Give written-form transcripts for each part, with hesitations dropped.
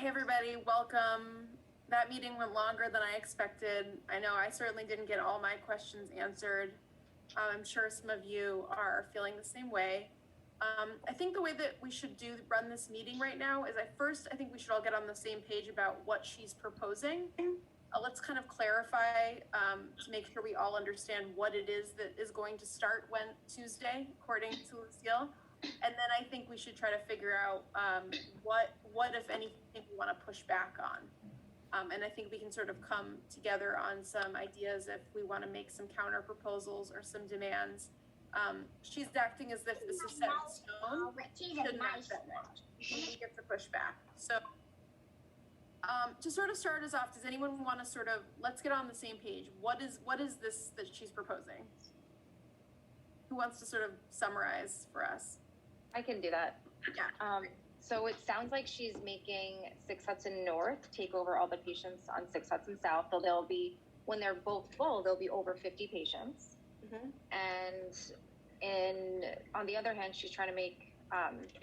Hey everybody, welcome. That meeting went longer than I expected. I know I certainly didn't get all my questions answered. I'm sure some of you are feeling the same way. I think the way that we should run this meeting right now is I think we should all get on the same page about what she's proposing. Let's kind of clarify to make sure we all understand what it is that is going to start Tuesday, according to Lucille. And then I think we should try to figure out what if anything, we want to push back on. And I think we can sort of come together on some ideas if we want to make some counter proposals or some demands. She's acting as if this is set in stone. Should not set much. We get to push back. So to sort of start us off, does anyone want to let's get on the same page. What is this that she's proposing? Who wants to sort of summarize for us? I can do that. Yeah. So it sounds like she's making 6 Hudson North take over all the patients on 6 Hudson South. So they'll be, when they're both full, there'll be over 50 patients. And on the other hand, she's trying to make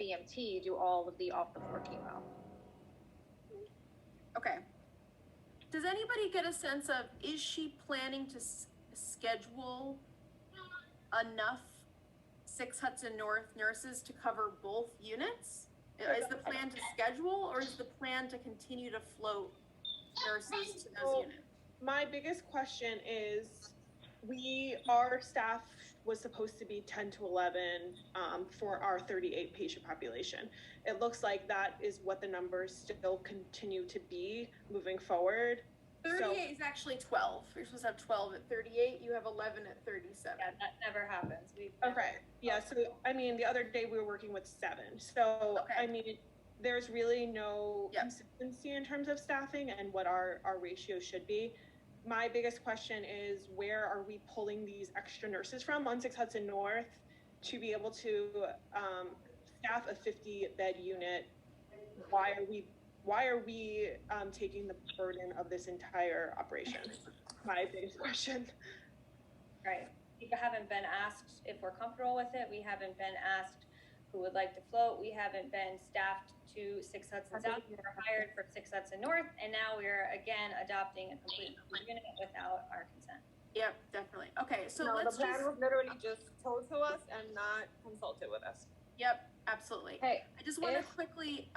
BMT do all of the off-the-floor chemo. Okay. Does anybody get a sense of, is she planning to schedule enough 6 Hudson North nurses to cover both units? Is the plan to schedule, or is the plan to continue to float nurses to those units? My biggest question is, our staff was supposed to be 10 to 11 for our 38 patient population. It looks like that is what the numbers still continue to be moving forward. 38 is actually 12. You're supposed to have 12 at 38. You have 11 at 37. Yeah, that never happens. Okay. Yeah. So, I mean, the other day we were working with 7. So, okay. I mean, there's really no consistency in terms of staffing and what our ratio should be. My biggest question is, where are we pulling these extra nurses from on 6 Hudson North to be able to staff a 50-bed unit? Why are we taking the burden of this entire operation? My biggest question. Right. People haven't been asked if we're comfortable with it. We haven't been asked who would like to float. We haven't been staffed to 6 Hudson South. We were hired for 6 Hudson North, and now we're again adopting a complete unit without our consent. Yep, definitely. Okay, so the plan was literally just told to us and not consulted with us. Yep, absolutely. Hey, I just want to quickly.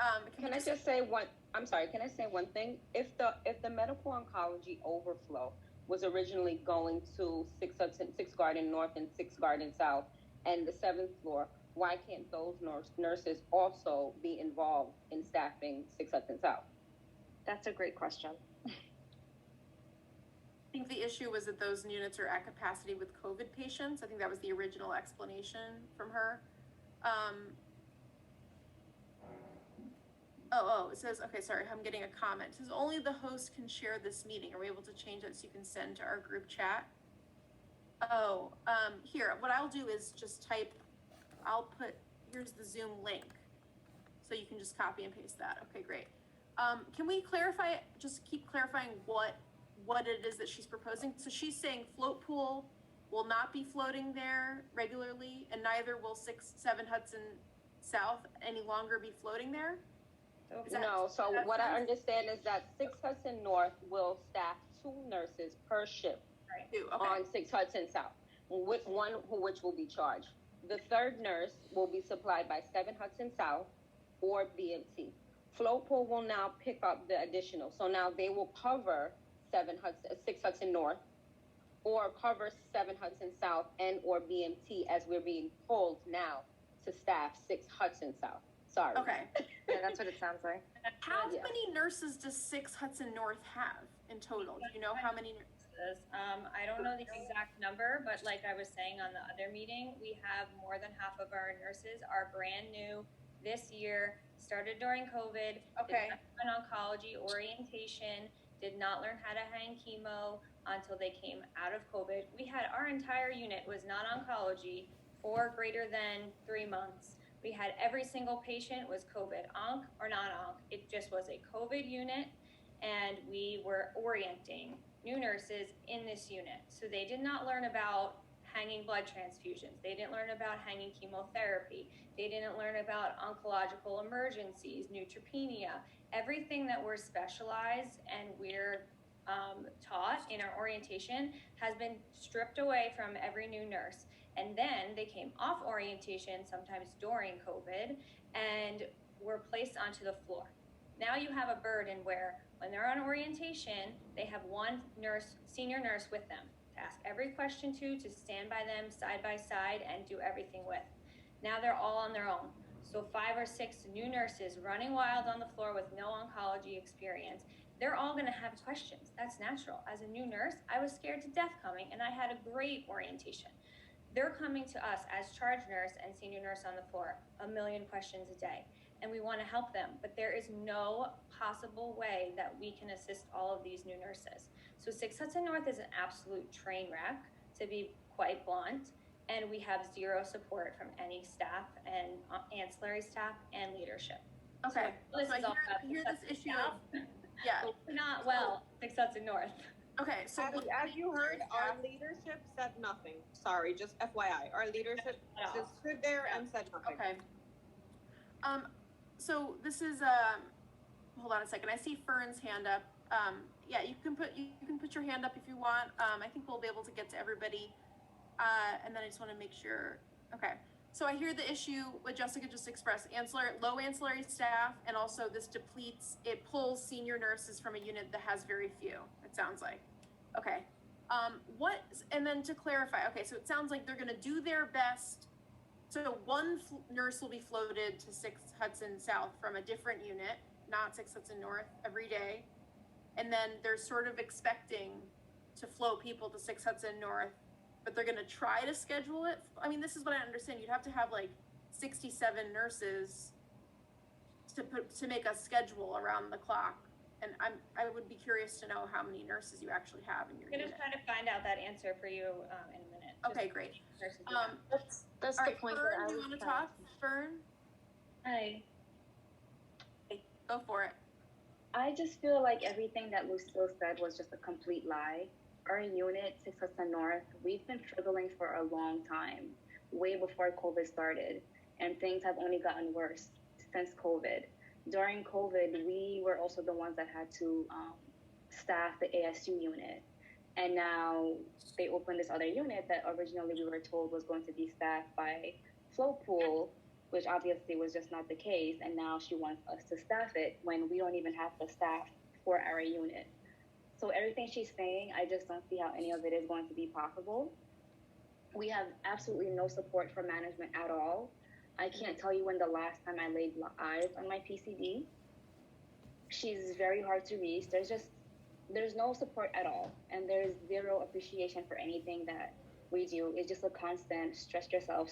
Can I just say one? I'm sorry. Can I say one thing? If the medical oncology overflow was originally going to 6 Garden North and 6 Garden South and the 7th floor, why can't those nurses also be involved in staffing 6 Hudson South? That's a great question. I think the issue was that those units are at capacity with COVID patients. I think that was the original explanation from her. It says, okay, sorry, I'm getting a comment. It says only the host can share this meeting. Are we able to change that so you can send to our group chat? Here, what I'll do is just here's the Zoom link. So you can just copy and paste that. Okay, great. Can we keep clarifying what it is that she's proposing? So she's saying float pool will not be floating there regularly, and neither will 7 Hudson South any longer be floating there? No, so what I understand is that 6 Hudson North will staff 2 nurses per shift on 6 Hudson South, with one which will be charged. The 3rd nurse will be supplied by 7 Hudson South or BMT. Float pool will now pick up the additional. So now they will cover 6 Hudson North or cover 7 Hudson South and or BMT as we're being pulled now to staff 6 Hudson South. Sorry. Okay. Yeah, that's what it sounds like. How many nurses does 6 Hudson North have in total? Do you know how many nurses? I don't know the exact number, but like I was saying on the other meeting, we have more than half of our nurses are brand new this year, started during COVID, okay. Did not learn oncology orientation, did not learn how to hang chemo until they came out of COVID. We had our entire unit was non-oncology for greater than 3 months. We had every single patient was COVID, onc or non-onc. It just was a COVID unit, and we were orienting new nurses in this unit. So they did not learn about hanging blood transfusions. They didn't learn about hanging chemotherapy. They didn't learn about oncological emergencies, neutropenia, everything that we're specialized and we're taught in our orientation has been stripped away from every new nurse. And then they came off orientation, sometimes during COVID, and were placed onto the floor. Now you have a burden where when they're on orientation, they have one nurse, senior nurse with them to ask every question to stand by them side by side and do everything with. Now they're all on their own. So 5 or 6 new nurses running wild on the floor with no oncology experience. They're all gonna have questions. That's natural. As a new nurse, I was scared to death coming and I had a great orientation. They're coming to us as charge nurse and senior nurse on the floor, 1 million questions a day. And we wanna help them, but there is no possible way that we can assist all of these new nurses. So 6 Hudson North is an absolute train wreck, to be quite blunt, and we have zero support from any staff and ancillary staff and leadership. Okay, so this is all I hear this issue of, yeah. We're not well, 6 Hudson North. Okay, so As you heard, our leadership said nothing. Sorry, just FYI. Our leadership just stood there and said nothing. Okay. So this is hold on a second. I see Fern's hand up. Yeah, you can put your hand up if you want. I think we'll be able to get to everybody. And then I just want to make sure. Okay. So I hear the issue what Jessica just expressed, low ancillary staff, and also this it pulls senior nurses from a unit that has very few, it sounds like. Okay. And then to clarify, okay, so it sounds like they're going to do their best. So one nurse will be floated to 6 Hudson South from a different unit, not 6 Hudson North, every day. And then they're sort of expecting to float people to 6 Hudson North, but they're going to try to schedule it. I mean, this is what I understand. You'd have to have like 67 nurses to make a schedule around the clock. And I would be curious to know how many nurses you actually have in your unit. I'm gonna try to find out that answer for you in a minute. Okay, great. That's all the right, point Fern, that I do you was want to trying talk? Fern? Hi. Okay, go for it. I just feel like everything that Lucille said was just a complete lie. Our unit, 6 Hudson North, we've been struggling for a long time, way before COVID started, and things have only gotten worse since COVID. During COVID, we were also the ones that had to staff the ASU unit. And now they opened this other unit that originally we were told was going to be staffed by Flowpool, which obviously was just not the case. And now she wants us to staff it when we don't even have the staff for our unit. So everything she's saying, I just don't see how any of it is going to be possible. We have absolutely no support from management at all. I can't tell you when the last time I laid eyes on my PCD. She's very hard to reach. There's no support at all. And there's zero appreciation for anything that we do. It's just a constant stress yourself,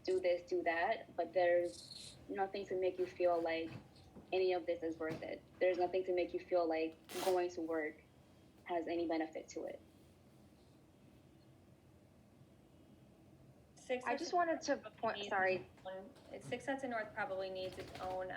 do this, do that. But there's nothing to make you feel like any of this is worth it. There's nothing to make you feel like going to work has any benefit to it. I just wanted to point, sorry. 6 Hudson North probably needs its own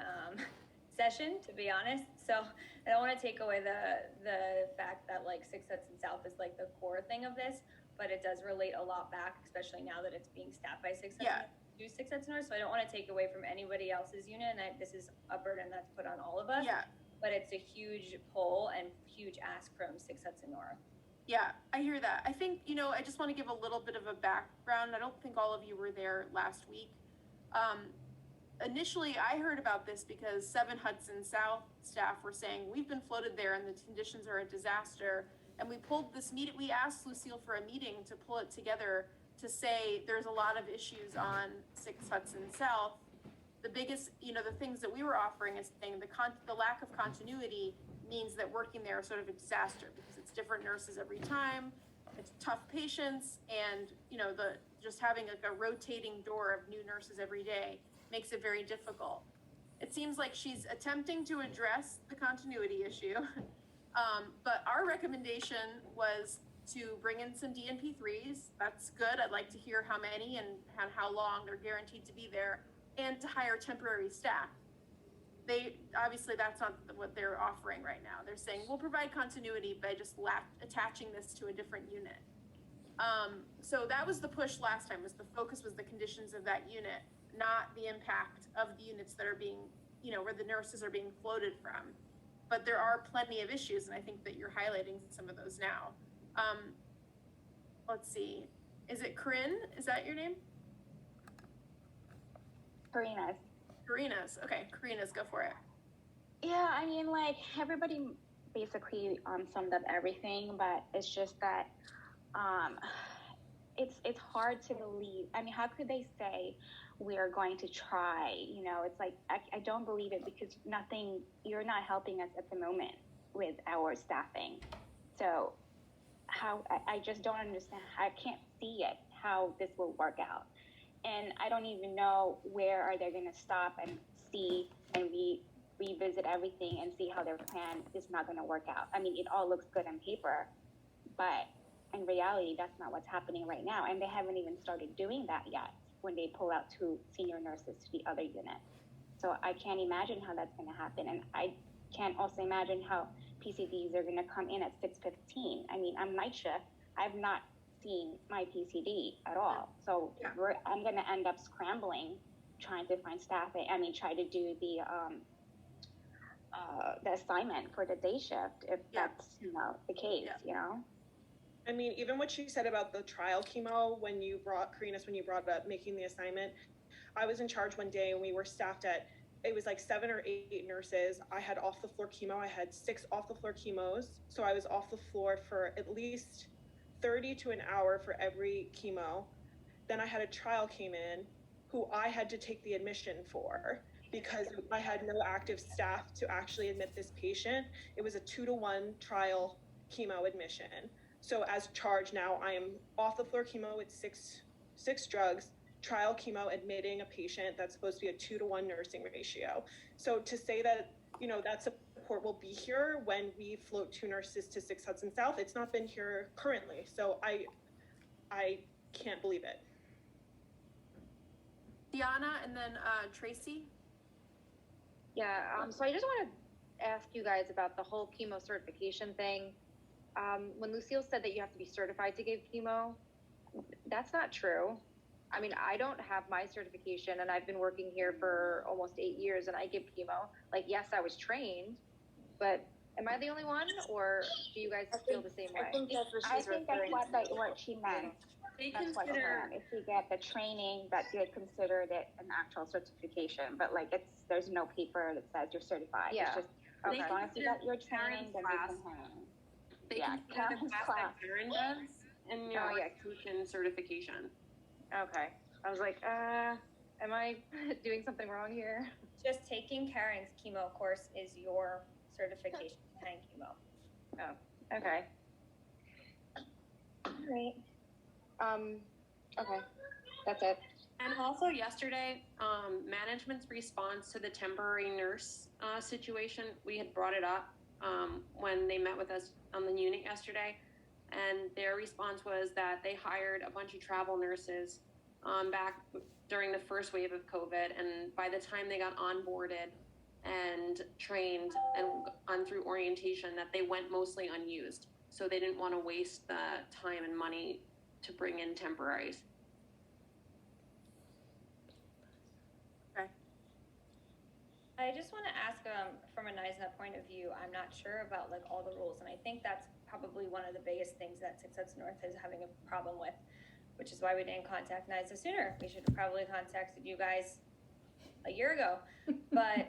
session, to be honest. So I don't want to take away the fact that like 6 Hudson South is like the core thing of this, but it does relate a lot back, especially now that it's being staffed by 6 Hudson. Do 6 Hudson North. So I don't want to take away from anybody else's unit, and this is a burden that's put on all of us. Yeah. But it's a huge pull and huge ask from 6 Hudson North. Yeah, I hear that. I think, I just want to give a little bit of a background. I don't think all of you were there last week. Initially, I heard about this because 7 Hudson South staff were saying, we've been floated there and the conditions are a disaster. And we pulled this meeting, we asked Lucille for a meeting to pull it together to say there's a lot of issues on 6 Hudson South. The biggest, the things that we were offering is saying the lack of continuity means that working there is sort of a disaster because it's different nurses every time, it's tough patients, and just having like a rotating door of new nurses every day makes it very difficult. It seems like she's attempting to address the continuity issue, but our recommendation was to bring in some DNP3s. That's good. I'd like to hear how many and how long they're guaranteed to be there, and to hire temporary staff. Obviously that's not what they're offering right now. They're saying we'll provide continuity by just attaching this to a different unit. So that was the push last time, was the focus was the conditions of that unit, not the impact of the units that are being, where the nurses are being floated from. But there are plenty of issues, and I think that you're highlighting some of those now. Let's see. Is it Corinne? Is that your name? Karina's. Okay, Karina's, go for it. Yeah, I mean, like, everybody basically summed up everything, but it's just that it's hard to believe. I mean, how could they say we are going to try? It's like, I don't believe it, because you're not helping us at the moment with our staffing. So I just don't understand. I can't see it, how this will work out. And I don't even know where are they going to stop and see and revisit everything and see how their plan is not going to work out. I mean, it all looks good on paper, but in reality, that's not what's happening right now. And they haven't even started doing that yet when they pull out 2 senior nurses to the other unit. So I can't imagine how that's going to happen. And I can't also imagine how PCDs are going to come in at 6:15. I mean, I'm night shift. I've not seen my PCD at all. So I'm going to end up scrambling, trying to find staffing. I mean, try to do the assignment for the day shift, if that's, the case, I mean, even what she said about the trial chemo, when you brought up making the assignment, I was in charge one day and we were staffed it was like 7 or 8 nurses. I had off the floor chemo. I had 6 off the floor chemos. So I was off the floor for at least 30 to an hour for every chemo. Then I had a trial came in who I had to take the admission for, because I had no active staff to actually admit this patient. It was a 2-to-1 trial chemo admission. So as charged now, I am off the floor chemo with six drugs, trial chemo admitting a patient. That's supposed to be a 2-to-1 nursing ratio. So to say that, that support will be here when we float 2 nurses to 6 Hudson South, it's not been here currently. So I can't believe it. Diana, and then Tracy. Yeah, so I just want to ask you guys about the whole chemo certification thing. When Lucille said that you have to be certified to give chemo, that's not true. I mean, I don't have my certification, and I've been working here for almost 8 years, and I give chemo. Like, yes, I was trained, but am I the only one, or do you guys feel the same way? I think that's what she meant. That's what she meant. If you get the training, that you considered it an actual certification, but like there's no paper that says you're certified. Yeah. It's just as long as you got your training, then you can hang. They consider the class that Karen does in your execution certification. Okay. I was like, am I doing something wrong here? Just taking Karen's chemo course is your certification to hang chemo. Oh, okay. All right. Okay. That's it. And also yesterday, management's response to the temporary nurse situation, we had brought it up when they met with us on the unit yesterday. And their response was that they hired a bunch of travel nurses back during the first wave of COVID. And by the time they got onboarded and trained and gone through orientation, that they went mostly unused. So they didn't want to waste the time and money to bring in temporaries. Okay. I just want to ask, from a NISNA point of view, I'm not sure about like all the rules, and I think that's probably one of the biggest things that 6 Hudson North is having a problem with, which is why we didn't contact NISNA sooner. We should have probably contacted you guys a year ago. But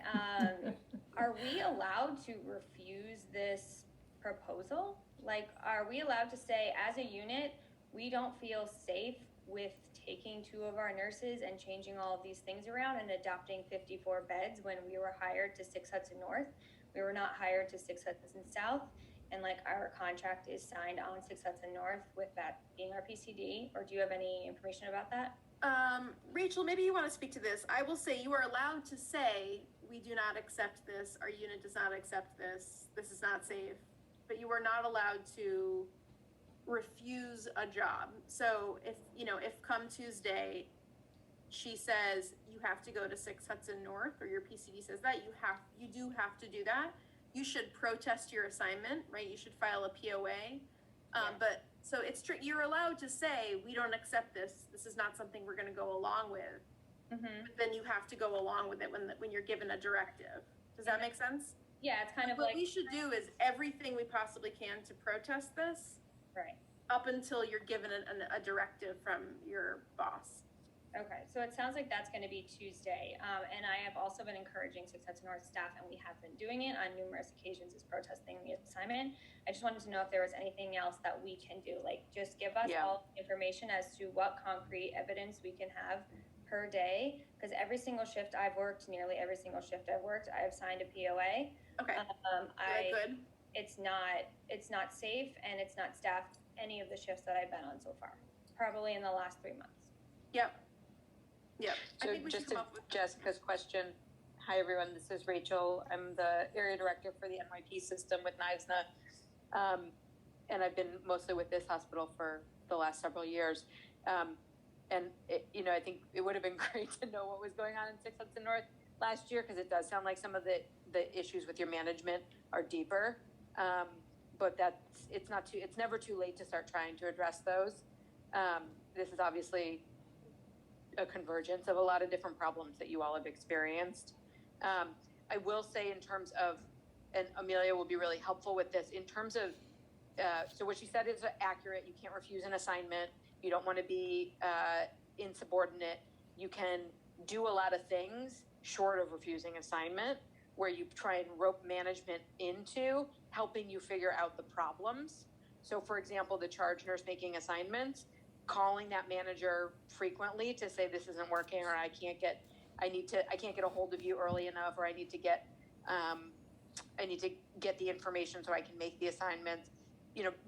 are we allowed to refuse this proposal? Like, are we allowed to say, as a unit, we don't feel safe with taking 2 of our nurses and changing all of these things around and adopting 54 beds when we were hired to 6 Hudson North? We were not hired to 6 Hudson South. And like our contract is signed on 6 Hudson North with that being our PCD, or do you have any information about that? Rachel, maybe you want to speak to this. I will say you are allowed to say, we do not accept this, our unit does not accept this, this is not safe, but you are not allowed to refuse a job. So if come Tuesday, she says you have to go to 6 Hudson North, or your PCD says that, you do have to do that. You should protest your assignment, right? You should file a POA. But So you're allowed to say, we don't accept this. This is not something we're going to go along with. Mm-hmm. But then you have to go along with it when you're given a directive. Does that make sense? Yeah, it's kind of what like we should do is everything we possibly can to protest this, right. up until you're given a directive from your boss. Okay, so it sounds like that's going to be Tuesday. And I have also been encouraging Six Hudson North staff, and we have been doing it on numerous occasions, is protesting the assignment. I just wanted to know if there was anything else that we can do, like just give us all information as to what concrete evidence we can have per day. Because every single shift I've worked, nearly every single shift I've worked, I have signed a POA. Okay. Good. It's not safe, and it's not staffed any of the shifts that I've been on so far, probably in the last 3 months. Yep. So just to Jessica's question, hi everyone, this is Rachel. I'm the area director for the NYP system with NYSNA, and I've been mostly with this hospital for the last several years. And I think it would have been great to know what was going on in 6 Hudson North last year, because it does sound like some of the issues with your management are deeper. But it's never too late to start trying to address those. This is obviously a convergence of a lot of different problems that you all have experienced. I will say, in terms of, and Amelia will be really helpful with this, in terms of, so what she said is accurate. You can't refuse an assignment. You don't want to be insubordinate. You can do a lot of things short of refusing assignment, where you try and rope management into helping you figure out the problems. So for example, the charge nurse making assignments, calling that manager frequently to say, this isn't working, or I can't get a hold of you early enough, or I need to get the information so I can make the assignments.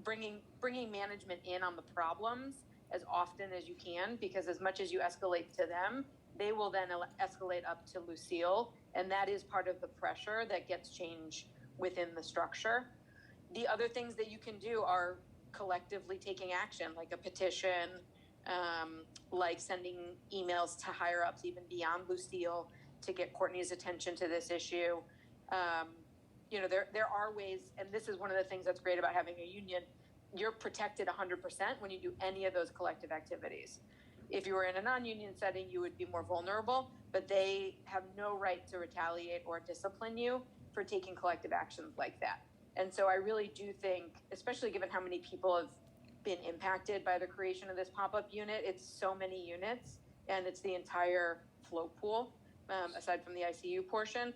Bringing management in on the problems as often as you can, because as much as you escalate to them, they will then escalate up to Lucille, and that is part of the pressure that gets change within the structure. The other things that you can do are collectively taking action, like a petition, like sending emails to higher ups, even beyond Lucille, to get Courtney's attention to this issue. There are ways, and this is one of the things that's great about having a union. You're protected 100% when you do any of those collective activities. If you were in a non-union setting, you would be more vulnerable, but they have no right to retaliate or discipline you for taking collective actions like that. And so I really do think, especially given how many people have been impacted by the creation of this pop-up unit, it's so many units, and it's the entire float pool, aside from the ICU portion.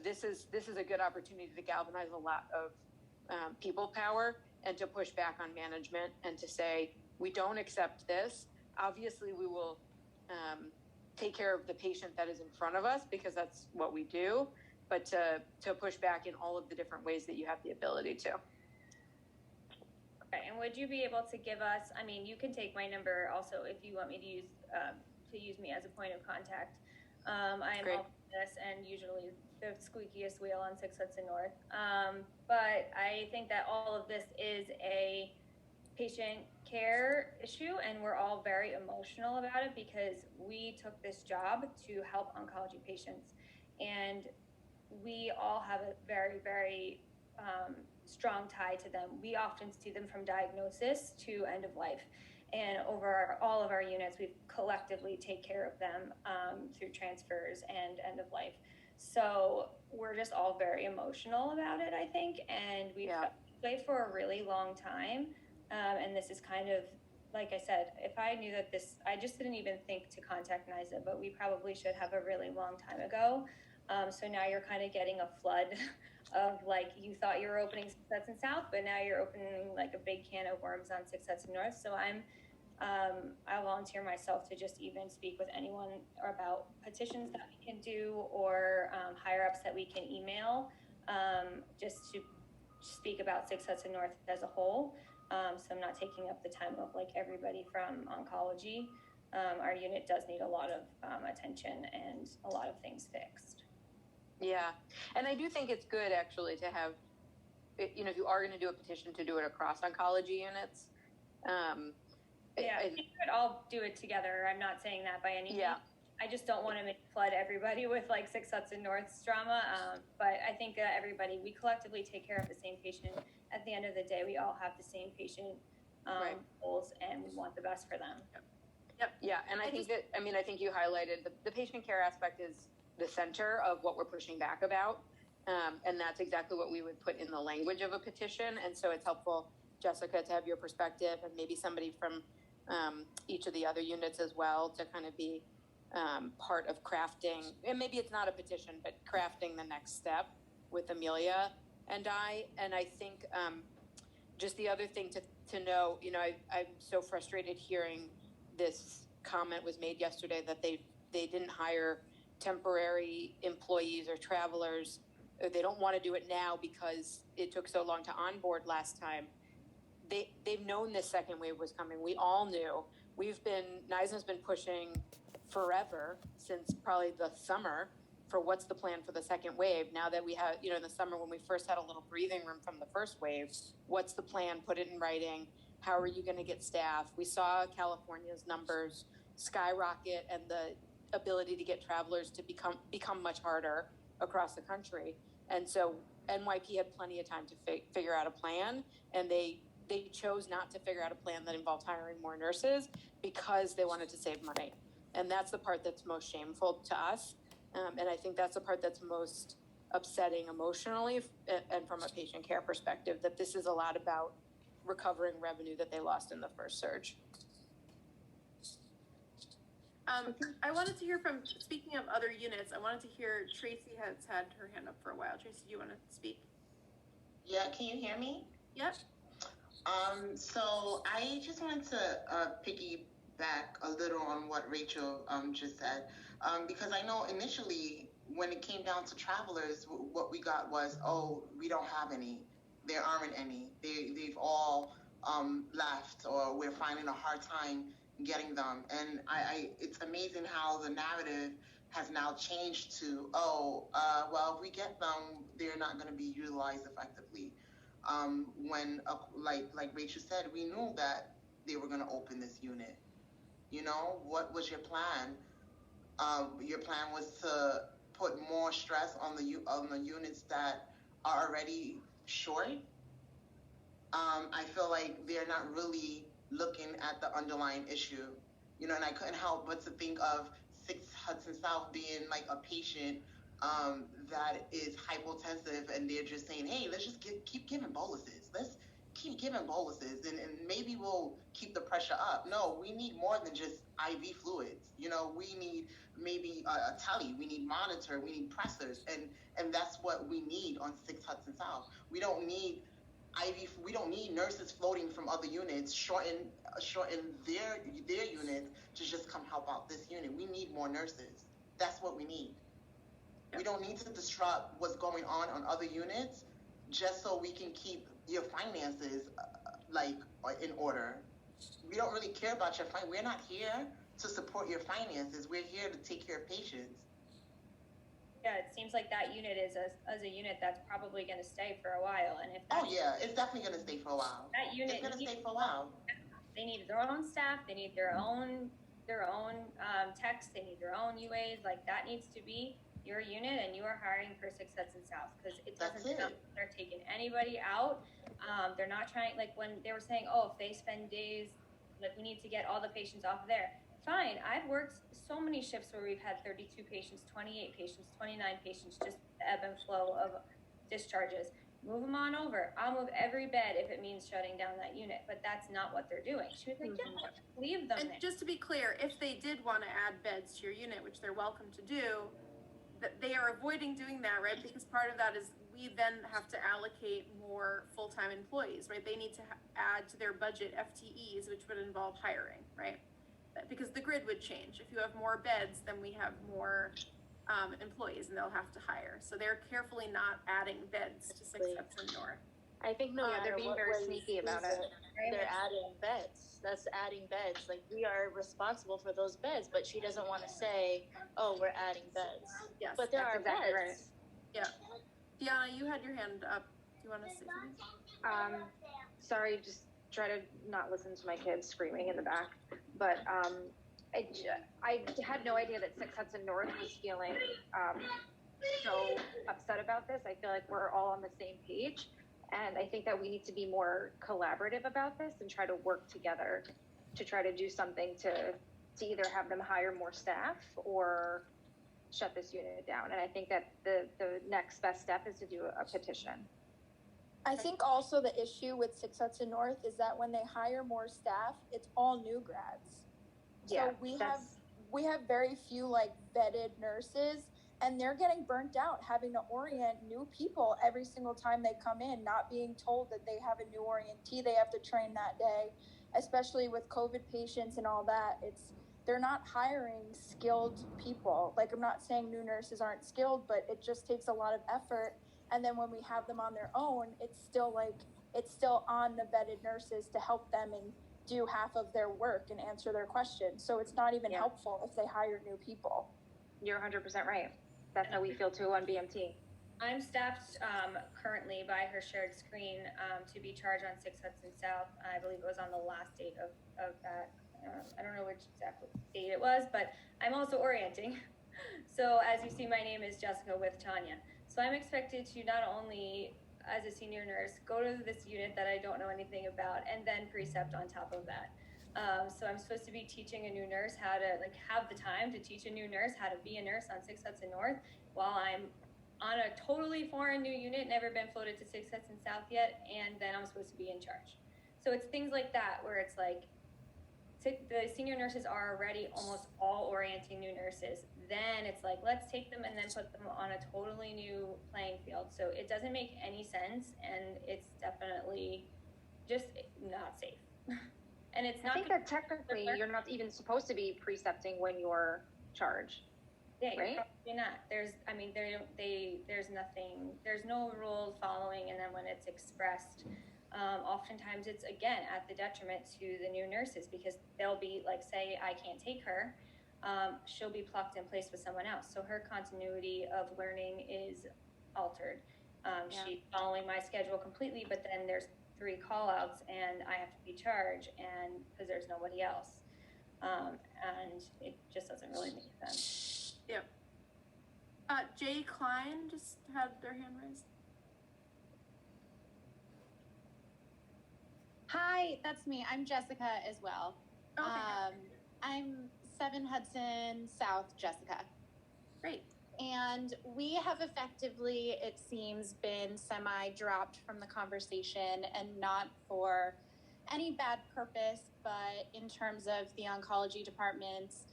This is a good opportunity to galvanize a lot of people power and to push back on management and to say, we don't accept this. Obviously, we will take care of the patient that is in front of us, because that's what we do, but to push back in all of the different ways that you have the ability to. Okay, and would you be able to give us, you can take my number also if you want me to use me as a point of contact. I am all for this, and usually the squeakiest wheel on 6 Hudson North. But I think that all of this is a patient care issue, and we're all very emotional about it, because we took this job to help oncology patients, and we all have a very, very strong tie to them. We often see them from diagnosis to end of life, and over all of our units, we collectively take care of them through transfers and end of life. So we're just all very emotional about it, I think, and we've played for a really long time. And this is kind of, like I said, if I knew that I just didn't even think to contact NYSA, but we probably should have a really long time ago. So now you're kind of getting a flood of, like, you thought you were opening 6 Hudson South, but now you're opening like a big can of worms on 6 Hudson North. So I volunteer myself to just even speak with anyone about petitions that we can do, or higher ups that we can email, just to speak about 6 Hudson North as a whole. So I'm not taking up the time of like everybody from oncology. Our unit does need a lot of attention and a lot of things fixed. Yeah, and I do think it's good actually to have, if you are going to do a petition, to do it across oncology units. We could all do it together. I'm not saying that by any means. Yeah. I just don't want to flood everybody with like 6 Hudson North's drama. But I think we collectively take care of the same patient. At the end of the day, we all have the same patient goals, and we want the best for them. Yep. Yeah, and I think you highlighted the patient care aspect is the center of what we're pushing back about. And that's exactly what we would put in the language of a petition. And so it's helpful, Jessica, to have your perspective and maybe somebody from each of the other units as well to kind of be part of crafting. And maybe it's not a petition, but crafting the next step with Amelia and I. And I think just the other thing to know, I'm so frustrated hearing this comment was made yesterday that they didn't hire temporary employees or travelers. They don't want to do it now because it took so long to onboard last time. They've known this second wave was coming. We all knew. NYSNA's been pushing forever, since probably the summer, for what's the plan for the second wave. Now that we have, in the summer when we first had a little breathing room from the first wave, what's the plan? Put it in writing. How are you going to get staff? We saw California's numbers skyrocket and the ability to get travelers to become much harder across the country. And so NYP had plenty of time to figure out a plan, and they chose not to figure out a plan that involved hiring more nurses because they wanted to save money. And that's the part that's most shameful to us. And I think that's the part that's most upsetting emotionally and from a patient care perspective, that this is a lot about recovering revenue that they lost in the first surge. I wanted to hear from, speaking of other units, I wanted to hear, Tracy has had her hand up for a while. Tracy, do you want to speak? Yeah, can you hear me? Yep. So I just wanted to piggyback a little on what Rachel just said, because I know initially when it came down to travelers, what we got was, we don't have any. There aren't any. They've all left, or we're finding a hard time getting them. And it's amazing how the narrative has now changed to, well, if we get them, they're not going to be utilized effectively. When, like Rachel said, we knew that they were going to open this unit. What was your plan? Your plan was to put more stress on the units that are already short. I feel like they're not really looking at the underlying issue, and I couldn't help but to think of 6 Hudson South being like a patient that is hypotensive, and they're just saying, hey, let's just keep giving boluses. Let's keep giving boluses, and maybe we'll keep the pressure up. No, we need more than just IV fluids. We need maybe a tele, we need monitor, we need pressors, and that's what we need on 6 Hudson South. We don't need we don't need nurses floating from other units, shorten their units to just come help out this unit. We need more nurses. That's what we need. Yep. We don't need to disrupt what's going on other units just so we can keep your finances in order. We don't really care about your finances. We're not here to support your finances. We're here to take care of patients. Yeah, it seems like that unit is a unit that's probably going to stay for a while, and if it's definitely going to stay for a while. That unit is going to stay for a while. They need their own staff. They need their own techs. They need their own UAs. Like, that needs to be your unit, and you are hiring for 6 Hudson South, because it doesn't sound like they're taking anybody out. They're not trying, like when they were saying, if they spend days, like we need to get all the patients off of there. Fine, I've worked so many shifts where we've had 32 patients, 28 patients, 29 patients, just the ebb and flow of discharges. Move them on over. I'll move every bed if it means shutting down that unit, but that's not what they're doing. She was like, leave them there. And just to be clear, if they did want to add beds to your unit, which they're welcome to do, that they are avoiding doing that, right? Because part of that is we then have to allocate more full-time employees, right? They need to add to their budget FTEs, which would involve hiring, right? Because the grid would change. If you have more beds, then we have more employees, and they'll have to hire. So they're carefully not adding beds to 6 Hudson North. I think they're being very sneaky about it. They're adding beds. That's adding beds. Like, we are responsible for those beds, but she doesn't want to say, we're adding beds. Yes, but there are exactly beds. Right. Yeah. Diana, you had your hand up. Do you want to say something? Sorry, just try to not listen to my kids screaming in the back. But I had no idea that 6 Hudson North was feeling so upset about this. I feel like we're all on the same page. And I think that we need to be more collaborative about this and try to work together to try to do something to either have them hire more staff or shut this unit down. And I think that the next best step is to do a petition. I think also the issue with 6 Hudson North is that when they hire more staff, it's all new grads. So we have very few like vetted nurses, and they're getting burnt out having to orient new people every single time they come in, not being told that they have a new orientee they have to train that day, especially with COVID patients and all that. They're not hiring skilled people. Like, I'm not saying new nurses aren't skilled, but it just takes a lot of effort. And then when we have them on their own, it's still on the vetted nurses to help them and do half of their work and answer their questions. So it's not even helpful if they hire new people. You're 100% right. That's how we feel too on BMT. I'm staffed currently by her shared screen to be charged on 6 Hudson South. I believe it was on the last date of that. I don't know which exact date it was, but I'm also orienting. So as you see, my name is Jessica with Tanya. So I'm expected to not only, as a senior nurse, go to this unit that I don't know anything about, and then precept on top of that. So I'm supposed to be teaching a new nurse how to have the time to teach a new nurse how to be a nurse on 6 Hudson North while I'm on a totally foreign new unit, never been floated to 6 Hudson South yet, and then I'm supposed to be in charge. So it's things like that where it's like, the senior nurses are already almost all orienting new nurses. Then it's like, let's take them and then put them on a totally new playing field. So it doesn't make any sense, and it's definitely just not safe. And it's not. I think that technically you're not even supposed to be precepting when you're charged. Yeah, right? You're not. There's nothing. There's no rules following, and then when it's expressed. Oftentimes it's, again, at the detriment to the new nurses because they'll be like, say, I can't take her. She'll be plucked and placed with someone else. So her continuity of learning is altered. She's following my schedule completely, but then there's 3 call outs and I have to be charged and because there's nobody else. And it just doesn't really make sense. Yeah. Jay Klein just had their hand raised. Hi, that's me. I'm Jessica as well. Okay. I'm 7 Hudson South, Jessica. Great. And we have effectively, it seems, been semi-dropped from the conversation, and not for any bad purpose, but in terms of the oncology departments,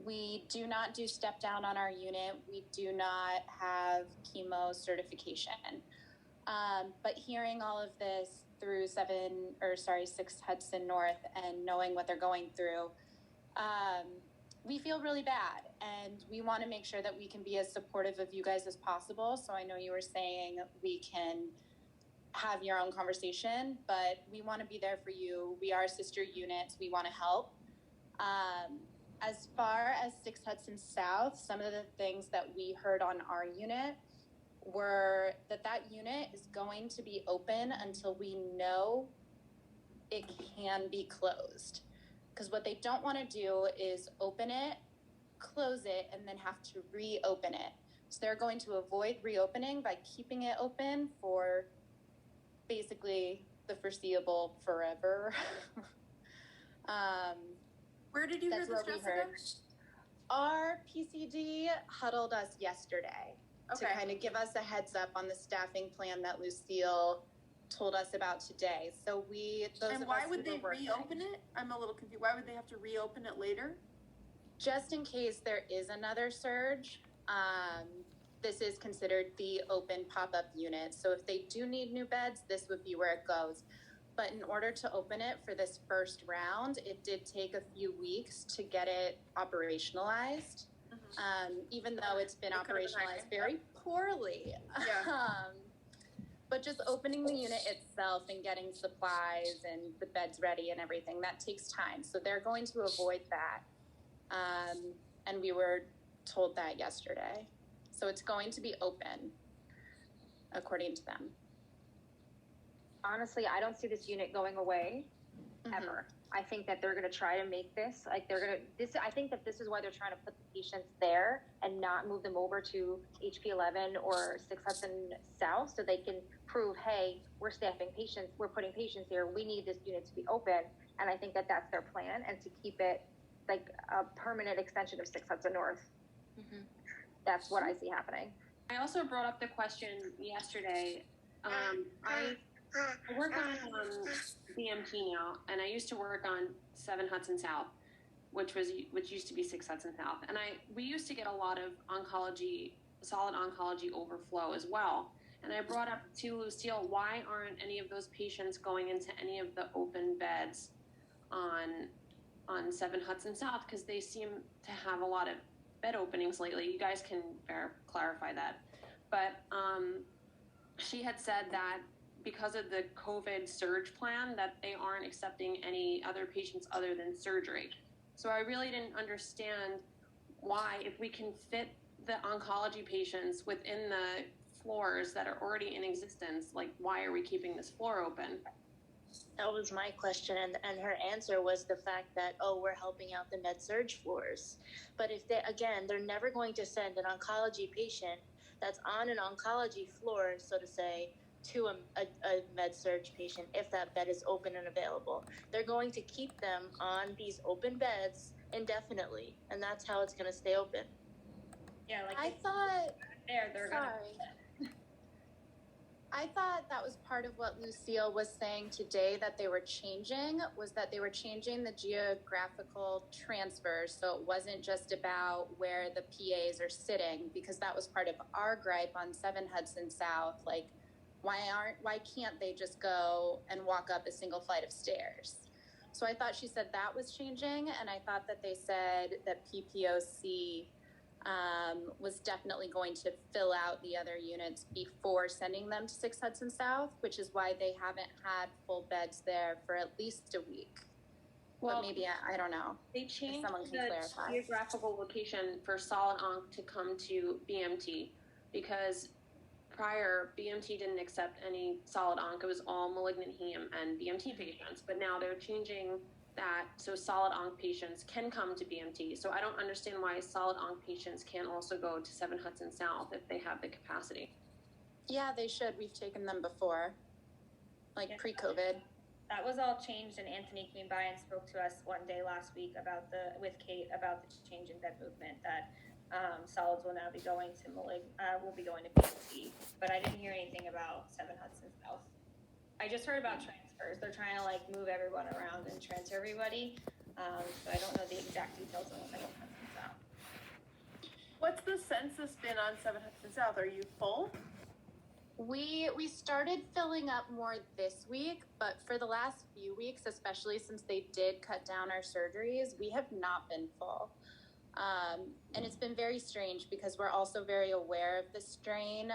we do not do step down on our unit. We do not have chemo certification. But hearing all of this through 6 Hudson North and knowing what they're going through, we feel really bad, and we want to make sure that we can be as supportive of you guys as possible. So I know you were saying we can have your own conversation, but we want to be there for you. We are sister units. We want to help. As far as 6 Hudson South, some of the things that we heard on our unit were that unit is going to be open until we know it can be closed. Because what they don't want to do is open it, close it, and then have to reopen it. So they're going to avoid reopening by keeping it open for basically the foreseeable forever. Where did you hear this, Jessica? Our PCD huddled us yesterday. To kind of give us a heads up on the staffing plan that Lucille told us about today. So and why would they reopen it? I'm a little confused. Why would they have to reopen it later? Just in case there is another surge. This is considered the open pop-up unit. So if they do need new beds, this would be where it goes. But in order to open it for this first round, it did take a few weeks to get it operationalized. Even though it's been operationalized very poorly. But just opening the unit itself and getting supplies and the beds ready and everything, that takes time. So they're going to avoid that. And we were told that yesterday. So it's going to be open, according to them. Honestly, I don't see this unit going away ever. I think that they're going to try to make this, like I think that this is why they're trying to put the patients there and not move them over to HP11 or 6 Hudson South so they can prove, hey, we're staffing patients, we're putting patients here, we need this unit to be open. And I think that that's their plan, and to keep it like a permanent extension of 6 Hudson North. Mm-hmm. That's what I see happening. I also brought up the question yesterday. I work on BMT now, and I used to work on 7 Hudson South, which used to be 6 Hudson South, and we used to get a lot of solid oncology overflow as well. And I brought up to Lucille, why aren't any of those patients going into any of the open beds on 7 Hudson South? Because they seem to have a lot of bed openings lately. You guys can clarify that. But she had said that because of the COVID surge plan, that they aren't accepting any other patients other than surgery. So I really didn't understand why, if we can fit the oncology patients within the floors that are already in existence, like why are we keeping this floor open? That was my question, and her answer was the fact that, we're helping out the med-surg floors. But if they're never going to send an oncology patient that's on an oncology floor, so to say, to a med-surg patient if that bed is open and available. They're going to keep them on these open beds indefinitely, and that's how it's going to stay open. Yeah, like I thought they're gonna. I thought that was part of what Lucille was saying today, that they were changing the geographical transfers. So it wasn't just about where the PAs are sitting, because that was part of our gripe on 7 Hudson South. Like, why can't they just go and walk up a single flight of stairs? So I thought she said that was changing, and I thought that they said that PPOC was definitely going to fill out the other units before sending them to 6 Hudson South, which is why they haven't had full beds there for at least a week. Well, but maybe I don't know. They changed the geographical location for solid onc to come to BMT, because prior BMT didn't accept any solid onc. It was all malignant heme and BMT patients, but now they're changing that so solid onc patients can come to BMT. So I don't understand why solid onc patients can't also go to 7 Hudson South if they have the capacity. Yeah, they should. We've taken them before, pre-COVID. That was all changed, and Anthony came by and spoke to us one day last week with Kate about the change in bed movement, that solids will now be going to will be going to BMT. But I didn't hear anything about 7 Hudson South. I just heard about transfers. They're trying to move everyone around and transfer everybody. So I don't know the exact details on 7 Hudson South. What's the census been on 7 Hudson South? Are you full? We started filling up more this week, but for the last few weeks, especially since they did cut down our surgeries, we have not been full. And it's been very strange because we're also very aware of the strain.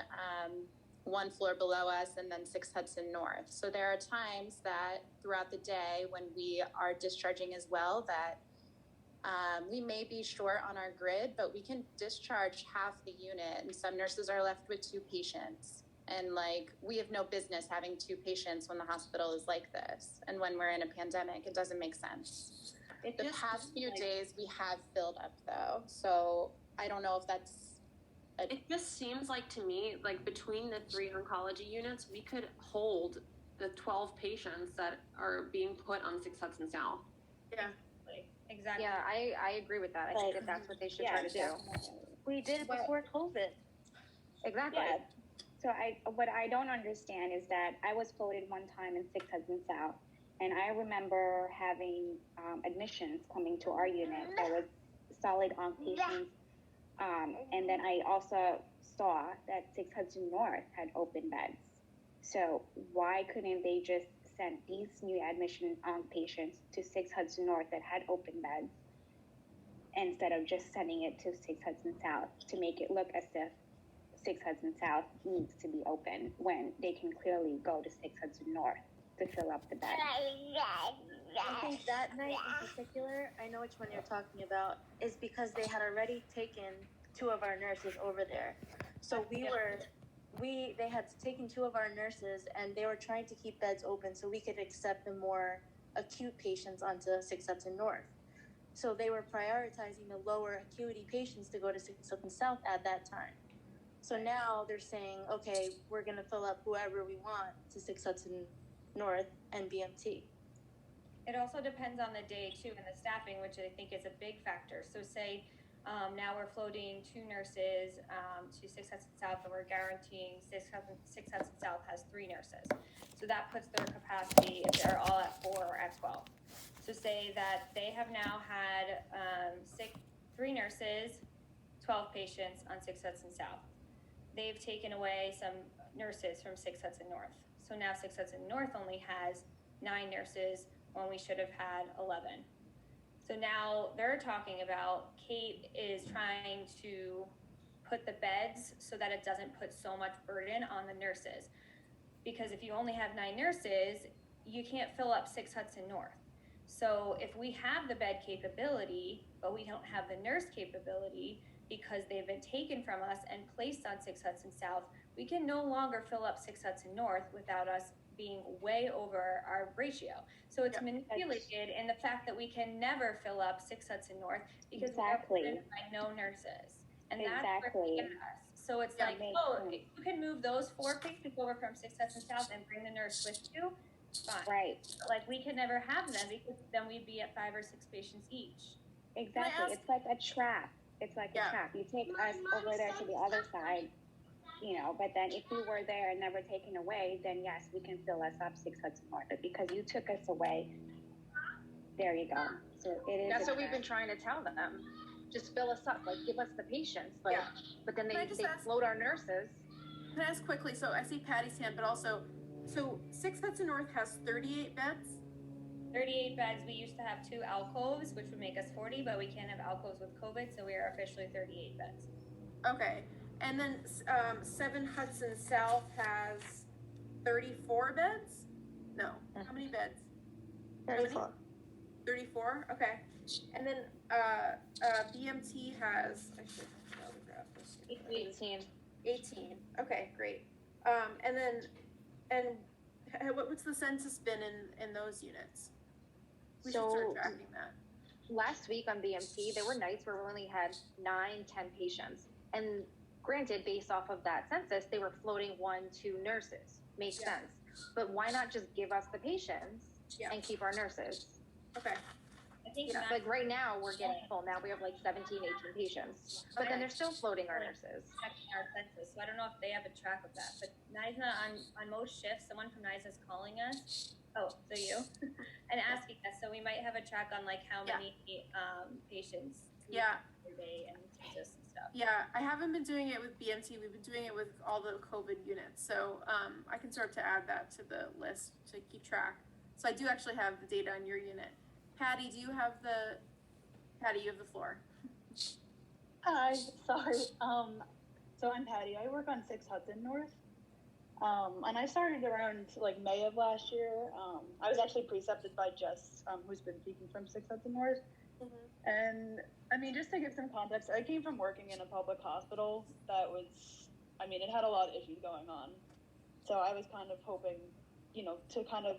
1 floor below us, and then 6 Hudson North. So there are times that throughout the day when we are discharging as well that we may be short on our grid, but we can discharge half the unit, and some nurses are left with 2 patients. And we have no business having 2 patients when the hospital is like this. And when we're in a pandemic, it doesn't make sense. The past few days we have filled up though. So I don't know if that's it just seems like to me, between the 3 oncology units, we could hold the 12 patients that are being put on 6 Hudson South. Yeah, exactly. Yeah, I agree with that. I think that that's what they should try to do. We did it before COVID. Exactly. Yeah. So what I don't understand is that I was floated one time in 6 Hudson South, and I remember having admissions coming to our unit that was solid onc patients. And then I also saw that 6 Hudson North had open beds. So why couldn't they just send these new admission patients to 6 Hudson North that had open beds instead of just sending it to 6 Hudson South to make it look as if 6 Hudson South needs to be open when they can clearly go to 6 Hudson North to fill up the bed? I think that night in particular, I know which one you're talking about, is because they had already taken 2 of our nurses over there. So they had taken 2 of our nurses, and they were trying to keep beds open so we could accept the more acute patients onto 6 Hudson North. So they were prioritizing the lower acuity patients to go to 6 Hudson South at that time. So now they're saying, okay, we're going to fill up whoever we want to 6 Hudson North and BMT. It also depends on the day too and the staffing, which I think is a big factor. So say now we're floating 2 nurses to 6 Hudson South, and we're guaranteeing 6 Hudson South has 3 nurses. So that puts their capacity if they're all at 4 or at 12. So say that they have now had 3 nurses, 12 patients on 6 Hudson South. They've taken away some nurses from 6 Hudson North. So now 6 Hudson North only has 9 nurses when we should have had 11. So now they're talking about, Kate is trying to put the beds so that it doesn't put so much burden on the nurses. Because if you only have 9 nurses, you can't fill up 6 Hudson North. So if we have the bed capability, but we don't have the nurse capability because they've been taken from us and placed on 6 Hudson South, we can no longer fill up 6 Hudson North without us being way over our ratio. So it's manipulated in the fact that we can never fill up 6 Hudson North because we're represented by no nurses. And that's where they get us. So it's like, oh, you can move those 4 patients over from 6 Hudson South and bring the nurse with you, fine. Right. But like we can never have them because then we'd be at 5 or 6 patients each. Exactly. It's like a trap. It's like a trap. You take us over there to the other side, you know, but then if we were there and never taken away, then yes, we can fill us up 6 Hudson North. But because you took us away, there you go. So it is. That's what we've been trying to tell them. Just fill us up, like give us the patients. Like, but then they float our nurses. Can I ask quickly? So I see Patty's hand, but also, so 6 Hudson North has 38 beds? 38 beds. We used to have 2 alcoves, which would make us 40, but we can't have alcoves with COVID, so we are officially 38 beds. Okay. And then 7 Hudson South has 34 beds? No. How many beds? 34. 34? Okay. And then BMT has, I should grab this. 18. Okay, great. And what's the census been in those units? We should start tracking that. Last week on BMT, there were nights where we only had 9, 10 patients. And granted, based off of that census, they were floating 1, 2 nurses. Makes sense. But why not just give us the patients and keep our nurses? Okay. I think like right now we're getting full. Now we have like 17, 18 patients. But then they're still floating our nurses. Checking our census, so I don't know if they have a track of that. But NYSNA, on most shifts, someone from NYSNA is calling us. Oh, so you? And asking us. So we might have a track on like how many patients per day and census and stuff. Yeah, I haven't been doing it with BMT. We've been doing it with all the COVID units. So I can start to add that to the list to keep track. So I do actually have the data on your unit. Patty, you have the floor. Hi, sorry. So I'm Patty. I work on 6 Hudson North. And I started around like May of last year. I was actually precepted by Jess, who's been speaking from 6 Hudson North. Mm-hmm. And I mean, just to give some context, I came from working in a public hospital that was, I mean, it had a lot of issues going on. So I was kind of hoping, you know, to kind of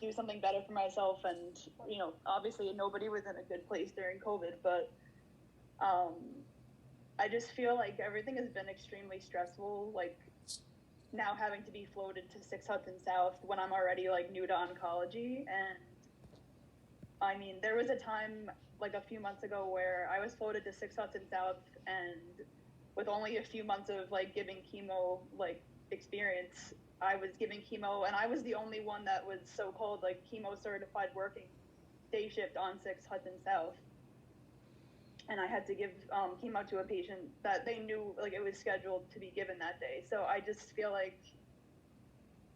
do something better for myself. And, you know, obviously nobody was in a good place during COVID, but I just feel like everything has been extremely stressful. Like now having to be floated to 6 Hudson South when I'm already like new to oncology. And I mean, there was a time like a few months ago where I was floated to 6 Hudson South, and with only a few months of like giving chemo like experience, I was giving chemo, and I was the only one that was so-called like chemo certified working day shift on 6 Hudson South. And I had to give chemo to a patient that they knew like it was scheduled to be given that day. So I just feel like,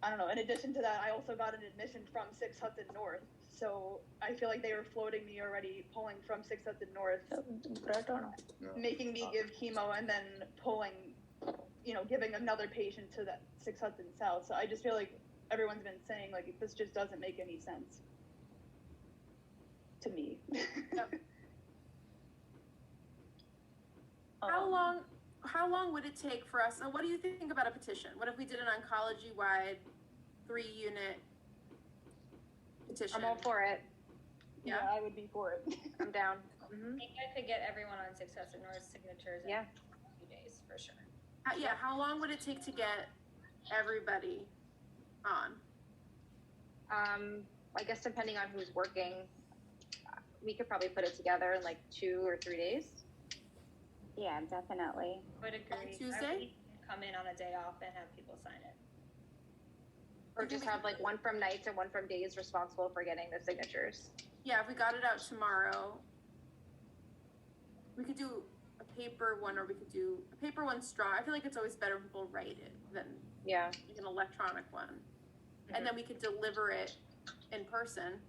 I don't know, in addition to that, I also got an admission from 6 Hudson North. So I feel like they were floating me already, pulling from 6 Hudson North, making me give chemo, and then pulling, you know, giving another patient to that 6 Hudson South. So I just feel like everyone's been saying like this just doesn't make any sense to me. Yep. How long would it take for us? What do you think about a petition? What if we did an oncology-wide 3-unit petition. I'm all for it. Yeah, I would be for it. I'm down. I think I could get everyone on 6 Hudson North signatures in a few days for sure. How long would it take to get everybody on? I guess depending on who's working, we could probably put it together in like 2 or 3 days. Yeah, definitely. Would agree. Tuesday? Come in on a day off and have people sign it. Or just have like one from nights and one from days responsible for getting the signatures. Yeah, if we got it out tomorrow, we could do a paper one, or we could do a paper one strong. I feel like it's always better when people write it than like an electronic one. And then we could deliver it in person.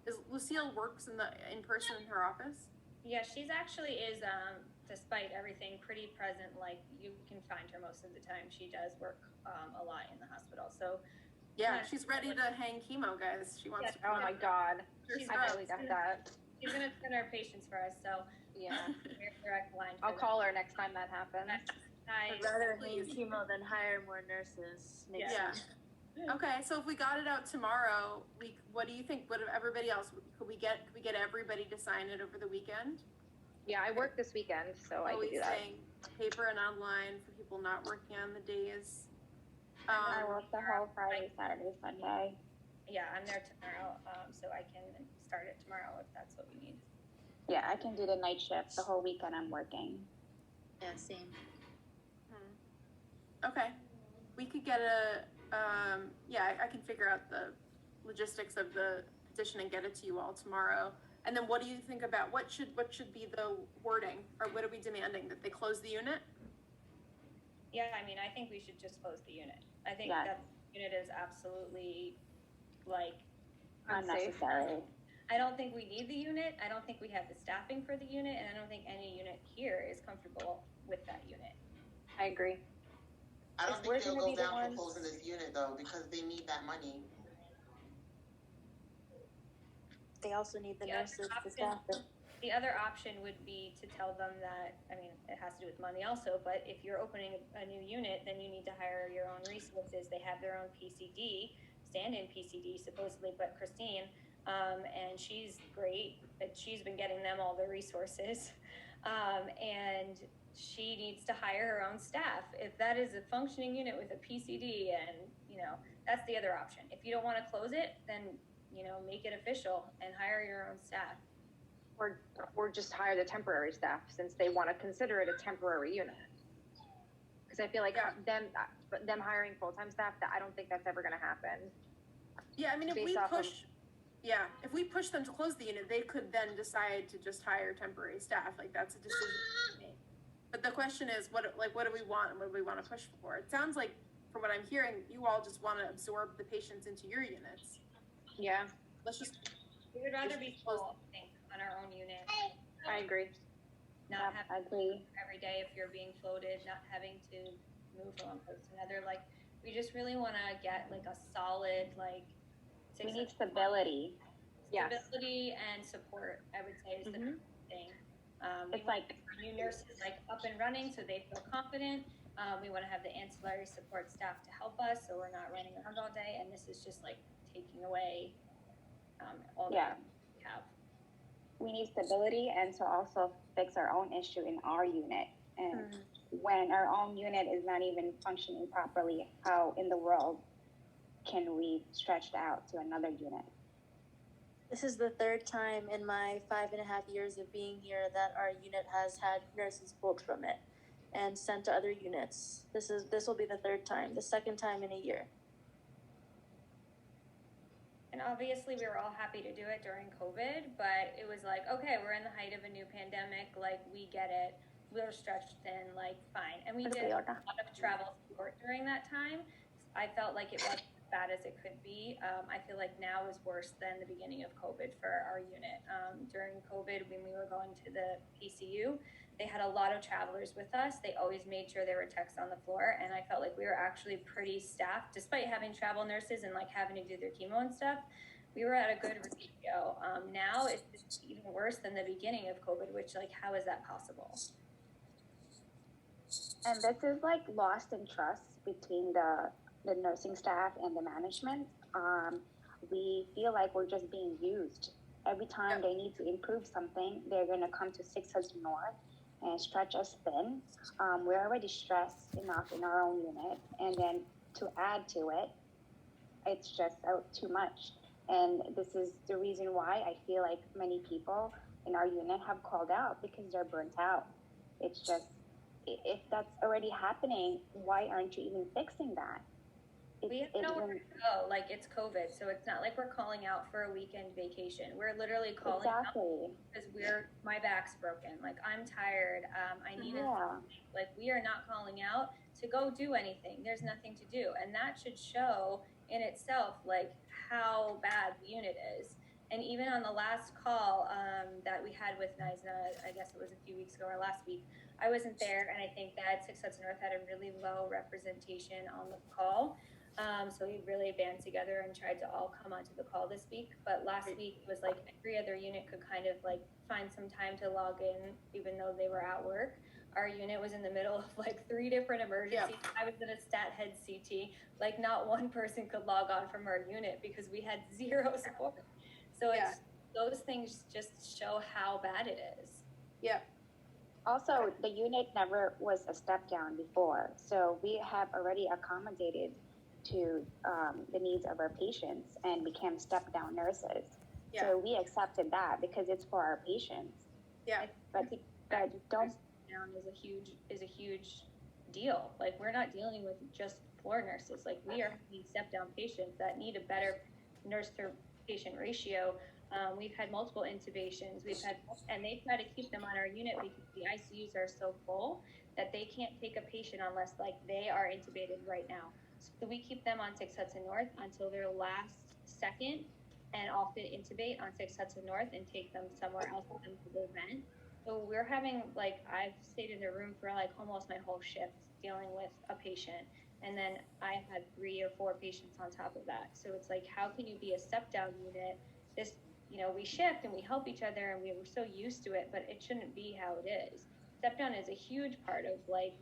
Is Lucille works in person in her office? Yeah, she's actually is, despite everything, pretty present. Like, you can find her most of the time. She does work a lot in the hospital. So yeah, she's ready to hang chemo, guys. She wants to. Oh my God. I really got that. She's gonna send our patients for us. So yeah, direct line. I'll call her next time that happens. I'd rather hang chemo than hire more nurses. Okay, so if we got it out tomorrow, what do you think? What of everybody else? Could we get everybody to sign it over the weekend? Yeah, I work this weekend, so I can do that. Saying paper and online for people not working on the days. I work the whole Friday, Saturday, Sunday. Yeah, I'm there tomorrow, so I can start it tomorrow if that's what we need. Yeah, I can do the night shift. The whole weekend I'm working. Yeah, same. Okay, we could get I can figure out the logistics of the petition and get it to you all tomorrow. And then what do you think about what should be the wording, or what are we demanding, that they close the unit? Yeah, I mean, I think we should just close the unit. I think that unit is absolutely unnecessary. I don't think we need the unit. I don't think we have the staffing for the unit, and I don't think any unit here is comfortable with that unit. I agree. I don't think they'll go down for closing this unit though, because they need that money. They also need the nurses to staff it. The other option would be to tell them that, I mean, it has to do with money also, but if you're opening a new unit, then you need to hire your own resources. They have their own PCD, stand-in PCD supposedly, but Christine, and she's great, but she's been getting them all the resources. And she needs to hire her own staff. If that is a functioning unit with a PCD, and, that's the other option. If you don't want to close it, then, make it official and hire your own staff. Or just hire the temporary staff, since they want to consider it a temporary unit. Because I feel like them hiring full-time staff, I don't think that's ever going to happen. Yeah, I mean, if we push them to close the unit, they could then decide to just hire temporary staff. Like, that's a decision made. But the question is, what do we want, and what do we want to push for? It sounds like, from what I'm hearing, you all just want to absorb the patients into your units. Yeah. We would rather be full, I think, on our own unit. I agree. Not having every day if you're being floated, not having to move from one place to another. Like, we just really want to get a solid, we need stability. Stability and support, I would say, is the main thing. It's new nurses up and running so they feel confident. We want to have the ancillary support staff to help us so we're not running around all day, and this is just taking away all that we have. We need stability, and to also fix our own issue in our unit. And when our own unit is not even functioning properly, how in the world can we stretch out to another unit? This is the third time in my 5.5 years of being here that our unit has had nurses pulled from it and sent to other units. This will be the third time, the second time in a year. And obviously we were all happy to do it during COVID, but it was okay, we're in the height of a new pandemic, we get it. We're stretched thin, fine. And we did a lot of travel support during that time. I felt like it wasn't as bad as it could be. I feel like now is worse than the beginning of COVID for our unit. During COVID, when we were going to the PCU, they had a lot of travelers with us. They always made sure there were techs on the floor, and I felt like we were actually pretty staffed, despite having travel nurses and having to do their chemo and stuff. We were at a good ratio. Now it's even worse than the beginning of COVID, which how is that possible? And this is lost in trust between the nursing staff and the management. we feel like we're just being used. Every time they need to improve something, they're going to come to 6 Hudson North and stretch us thin. We're already stressed enough in our own unit, and then to add to it, it's just too much. And this is the reason why I feel like many people in our unit have called out, because they're burnt out. It's just, if that's already happening, why aren't you even fixing that? We have nowhere to go. Like, it's COVID, so it's not like we're calling out for a weekend vacation. We're literally calling out because my back's broken. Like, I'm tired. I need it. Like, we are not calling out to go do anything. There's nothing to do, and that should show in itself like how bad the unit is. And even on the last call that we had with NISNA, I guess it was a few weeks ago or last week, I wasn't there, and I think that 6 Hudson North had a really low representation on the call. So we really band together and tried to all come onto the call this week. But last week it was like every other unit could kind of like find some time to log in, even though they were at work. Our unit was in the middle of like 3 different emergencies. I was in a stat head CT. Like, not one person could log on from our unit because we had 0 support. So it's those things just show how bad it is. Also, the unit never was a step down before, so we have already accommodated to the needs of our patients and became step down nurses. So we accepted that because it's for our patients. But don't down is a huge deal. Like, we're not dealing with just floor nurses. Like, we are having step down patients that need a better nurse to patient ratio. We've had multiple intubations. And they try to keep them on our unit because the ICUs are so full that they can't take a patient unless like they are intubated right now. So we keep them on 6 Hudson North until their last second, and often intubate on 6 Hudson North and take them somewhere else with them to the event. So we're having, like, I've stayed in the room for like almost my whole shift dealing with a patient. And then I had 3 or 4 patients on top of that. So it's like, how can you be a step down unit? This, we shift and we help each other and we were so used to it, but it shouldn't be how it is. Step down is a huge part of like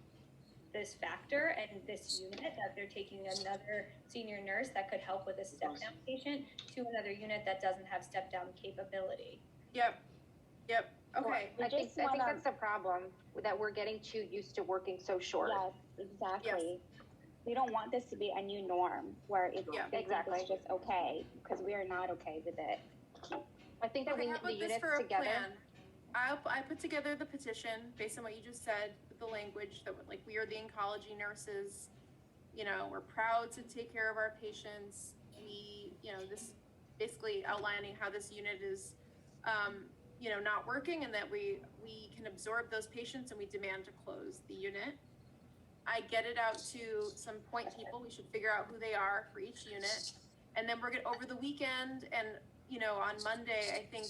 this factor and this unit, that they're taking another senior nurse that could help with a step down patient to another unit that doesn't have step down capability. Okay. I think that's the problem, that we're getting too used to working so short. Yes, exactly. We don't want this to be a new norm where it's just okay, because we are not okay with it. I think that we need the units together. I put together the petition based on what you just said, with the language that like, we are the oncology nurses, we're proud to take care of our patients. We, this basically outlining how this unit is, not working, and that we can absorb those patients and we demand to close the unit. I get it out to some point people. We should figure out who they are for each unit. And then we're going to, over the weekend and, on Monday, I think,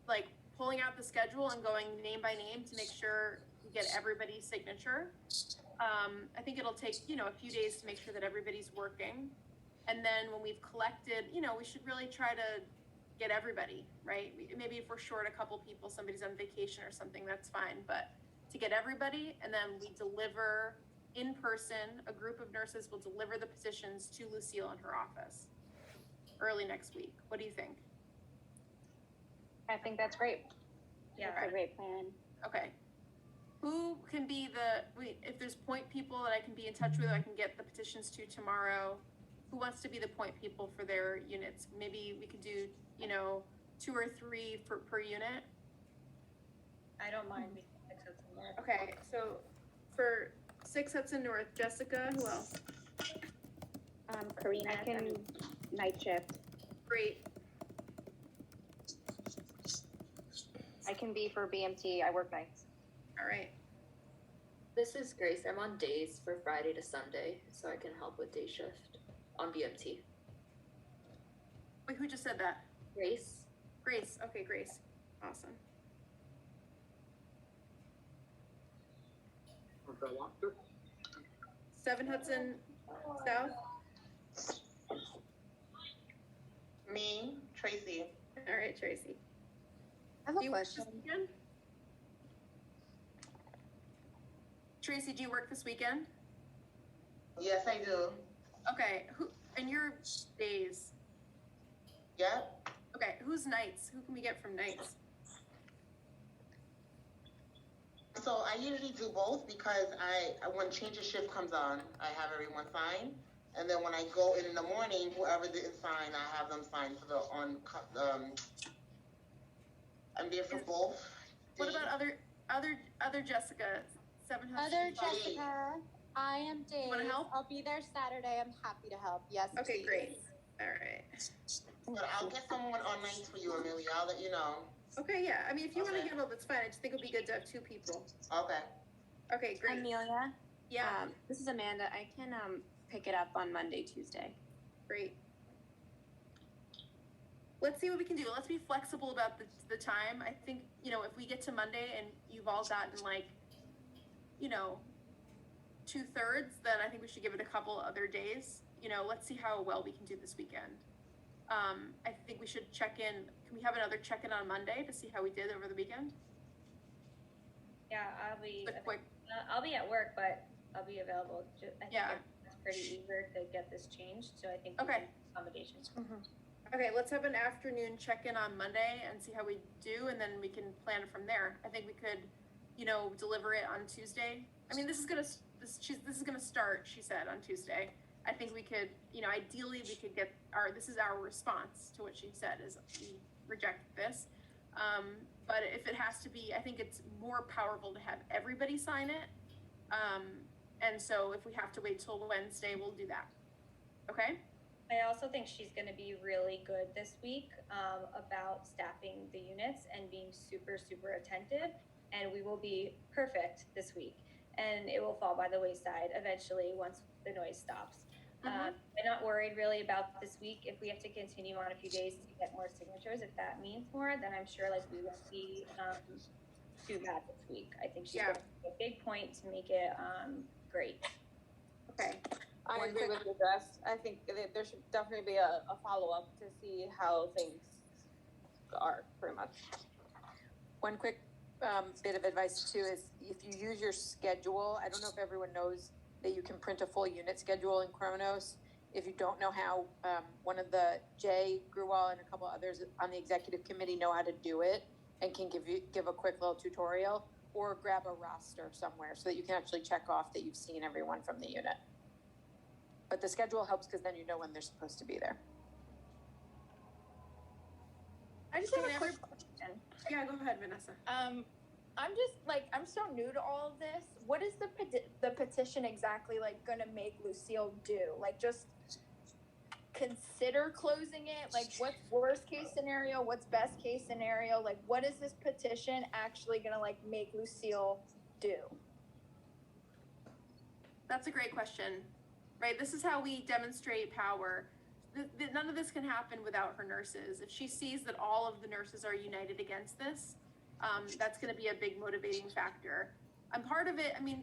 like, pulling out the schedule and going name by name to make sure we get everybody's signature. I think it'll take, a few days to make sure that everybody's working. And then when we've collected, we should really try to get everybody, right? Maybe if we're short a couple people, somebody's on vacation or something, that's fine. But to get everybody, and then we deliver in person, a group of nurses will deliver the petitions to Lucille in her office early next week. What do you think? I think that's great. That's a great plan. Okay. Who can be if there's point people that I can be in touch with, I can get the petitions to tomorrow. Who wants to be the point people for their units? Maybe we could do, 2 or 3 per unit. I don't mind being 6 Hudson North. Okay, so for 6 Hudson North, Jessica, who else? Karina can night shift. Great. I can be for BMT. I work nights. All right. This is Grace. I'm on days for Friday to Sunday, so I can help with day shift on BMT. Wait, who just said that? Grace. Grace. Okay, Grace. Awesome. Okay, 7 Hudson South. Me, Tracy. All right, Tracy. I have a question. Tracy, do you work this weekend? Yes, I do. Okay. Who in your days? Yep. Okay, who's nights? Who can we get from nights? So I usually do both because when change of shift comes on, I have everyone sign, and then when I go in the morning, whoever didn't sign, I have them sign for I'm there for both. What about other Jessica? Other Jessica, I am Dave. Want to help? I'll be there Saturday. I'm happy to help. Yes. Okay, please. great. All right. But I'll get someone on nights for you, Amelia. I'll let you know. Okay, yeah. I mean, if you want to handle, that's fine. I just think it would be good to have two people. Okay. Okay, great. Amelia. Yeah. This is Amanda. I can pick it up on Monday, Tuesday. Great. Let's see what we can do. Let's be flexible about the time. I think, if we get to Monday and you've all gotten 2/3, then I think we should give it a couple other days. Let's see how well we can do this weekend. I think we should check in. Can we have another check-in on Monday to see how we did over the weekend? Yeah, I'll be at work, but I'll be available. I think it's pretty eager to get this changed, so I think we can accommodations. Okay, let's have an afternoon check-in on Monday and see how we do, and then we can plan from there. I think we could, deliver it on Tuesday. I mean, this is gonna start, she said, on Tuesday. I think we could, ideally we could get this is our response to what she said, is we reject this. But if it has to be, I think it's more powerful to have everybody sign it. And so if we have to wait till Wednesday, we'll do that. Okay? I also think she's going to be really good this week about staffing the units and being super, super attentive. And we will be perfect this week. And it will fall by the wayside eventually once the noise stops. I'm not worried really about this week. If we have to continue on a few days to get more signatures, if that means more, then I'm sure we won't be too bad this week. I think she's got a big point to make it great. Okay. I agree with you, Jess. I think there should definitely be a follow-up to see how things are, pretty much. One quick bit of advice too is if you use your schedule, I don't know if everyone knows that you can print a full unit schedule in Kronos. If you don't know how, one of Jay Gruwal and a couple others on the executive committee know how to do it and can give a quick little tutorial, or grab a roster somewhere so that you can actually check off that you've seen everyone from the unit. But the schedule helps because then you know when they're supposed to be there. I just have a quick question. Yeah, go ahead, Vanessa. I'm so new to all of this. What is the petition exactly going to make Lucille do? Just consider closing it? What's worst case scenario? What's best case scenario? What is this petition actually going to make Lucille do? That's a great question. Right? This is how we demonstrate power. None of this can happen without her nurses. If she sees that all of the nurses are united against this, that's going to be a big motivating factor. I'm part of it. I mean,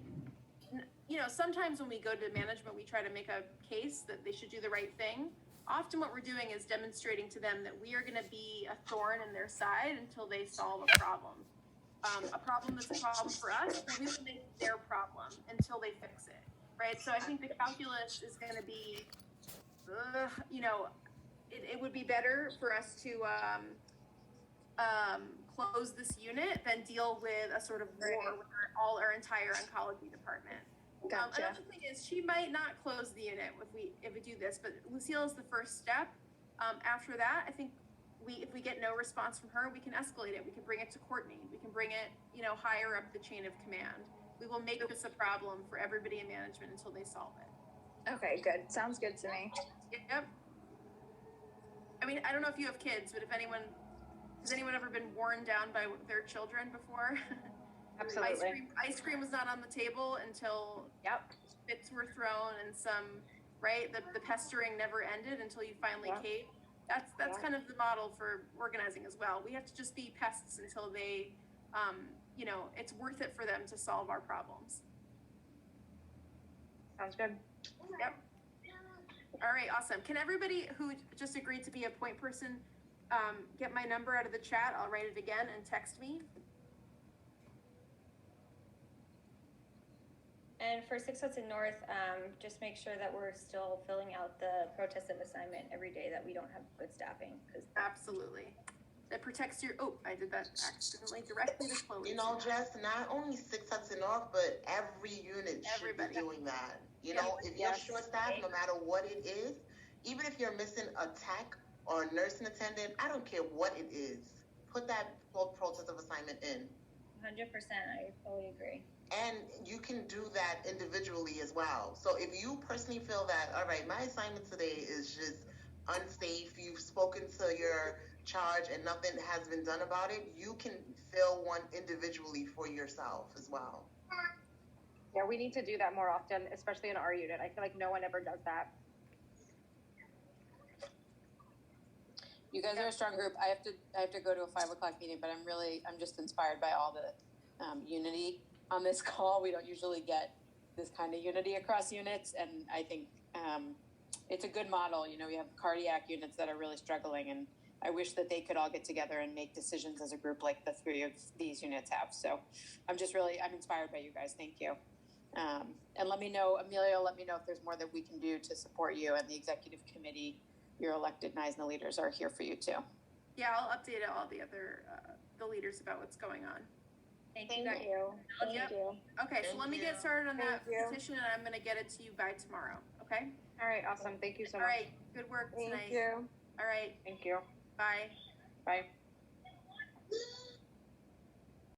sometimes when we go to management, we try to make a case that they should do the right thing. Often what we're doing is demonstrating to them that we are going to be a thorn in their side until they solve a problem. A problem that's a problem for us, we will make their problem until they fix it. Right? So I think the calculus is going to be, it would be better for us to close this unit than deal with a sort of war with our entire oncology department. Gotcha. Another thing is she might not close the unit if we do this, but Lucille is the first step. After that, I think if we get no response from her, we can escalate it. We can bring it to Courtney. We can bring it, higher up the chain of command. We will make this a problem for everybody in management until they solve it. Okay, good. Sounds good to me. Yep. I mean, I don't know if you have kids, but has anyone ever been worn down by their children before? Absolutely. Ice cream was not on the table until bits were thrown and the pestering never ended until you finally caved. That's kind of the model for organizing as well. We have to just be pests until they, it's worth it for them to solve our problems. Sounds good. Yep. All right, awesome. Can everybody who just agreed to be a point person get my number out of the chat? I'll write it again and text me. And for 6 Hudson North, just make sure that we're still filling out the protest of assignment every day that we don't have good staffing. Cause absolutely. That protects your, I did that accidentally directly to Chloe. You know, Jess, not only 6 Hudson North, but every unit should be doing that. You know, if you're short staffed, no matter what it is, even if you're missing a tech or a nursing attendant, I don't care what it is, put that protest of assignment in. 100%, I fully agree. And you can do that individually as well. So if you personally feel that, all right, my assignment today is just unsafe, you've spoken to your charge and nothing has been done about it, you can fill one individually for yourself as well. Yeah, we need to do that more often, especially in our unit. I feel like no one ever does that. You guys are a strong group. I have to go to a 5:00 meeting, but I'm just inspired by all the unity on this call. We don't usually get this kind of unity across units, and I think it's a good model. You know, we have cardiac units that are really struggling, and I wish that they could all get together and make decisions as a group like the 3 of these units have. So I'm inspired by you guys. Thank you. And let me know, Amelia, let me know if there's more that we can do to support you, and the executive committee, your elected NISNA leaders are here for you too. Yeah, I'll update all the other, the leaders about what's going on. Thank you. Okay, so let me get started on that petition, and I'm going to get it to you by tomorrow. Okay? All right, awesome. Thank you so much. All right, good work tonight. Thank you. All right. Thank you. Bye. Bye.